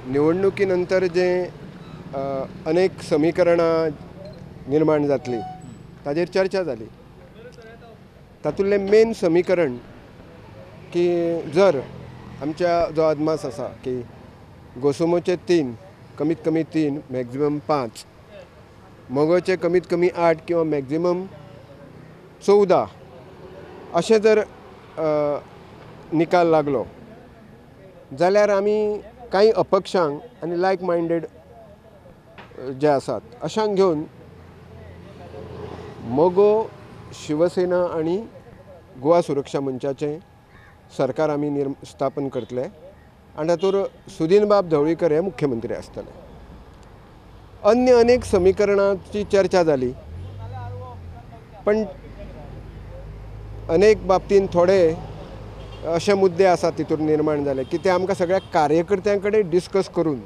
निवडणुकी नंतर जे अनेक समीकरणां निर्माण जातली ताजेर चर्चा जाली. तातूंतलें मेन समीकरण की जर आमच्या जो अदमास आसा की गोसुमोचे 3 कमीत कमी 3 मॅक्झिमम 5, मोगोचे कमीत कमी 8 किंवा मॅक्झिमम 14 अशें जर निकाल लागलो जाल्यार आमी काही अपक्षांक आनी लायक मायंडेड जे आसात अशांक घेवन मोगो, शिवसेना आनी गोवा सुरक्षा मंचाचें सरकार आमी स्थापन करतले आनी तातूंत सुदीनबाब ढवळीकर हे मुख्यमंत्री आसतले. अन्य अनेक समीकरणांची चर्चा जाली, पण अनेक बाबतींत थोडे अशे मुद्दे आसात तितून निर्माण जाले की ते आमकां सगळ्या कार्यकर्त्यां कडेन डिस्कस करून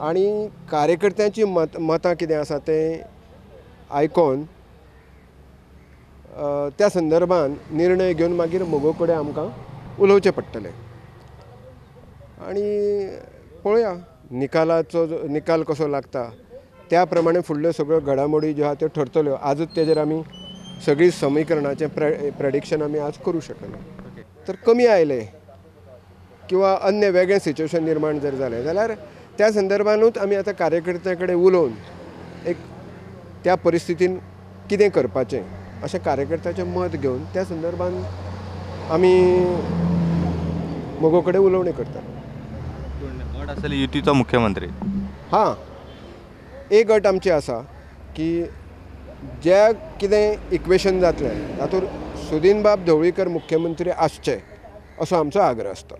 आनी कार्यकर्त्यांची मतां कितें आसा तें आयकोन त्या संदर्भात निर्णय घेवन मागीर मोगो कडेन आमकां उलोवचें पडटलें. आनी पळोवया निकाल कसो लागता त्या प्रमाणे फुडल्यो सगळ्यो घडामोडी ज्यो आहा त्यो ठरतल्यो. आजूच तेजेर आमी सगळी समीकरणाचें प्रेडिक्शन आमी आज करूं शकना. तर कमी आयले किंवा अन्य वेगळें सिच्युएशन निर्माण जर जालें जाल्यार त्या संदर्भानूच आमी आतां कार्यकर्त्यां कडेन उलोवन एक त्या परिस्थितीन कितें करपाचें अशें कार्यकर्त्याचें मत घेवन त्या संदर्भात आमी मोगो कडेन उलोवणी करता. अट आसतली युतीचो मुख्यमंत्री? हां, एक अट आमची आसा की जें कितें इक्वेशन जातलें तातूंत सुदीनबाब ढवळीकर मुख्यमंत्री आसचे असो आमचो आग्रह आसता.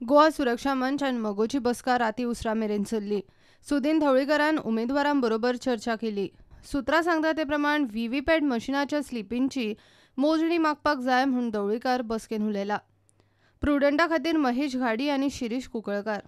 गोवा सुरक्षा मंच आनी मोगोची बसका राती उसरा मेरेन चल्ली. सुदीन ढवळीकरान उमेदवारांबरोबर चर्चा केली. सुत्रां सांगता ते प्रमाण व्हीव्हीपॅट मशिनाच्या स्लिपींची मोजणी मागपाक जाय म्हूण ढवळीकर बसकेन उलयला. प्रुडंटा खातीर महेश घाडी आनी शिरीश कुंकळकार.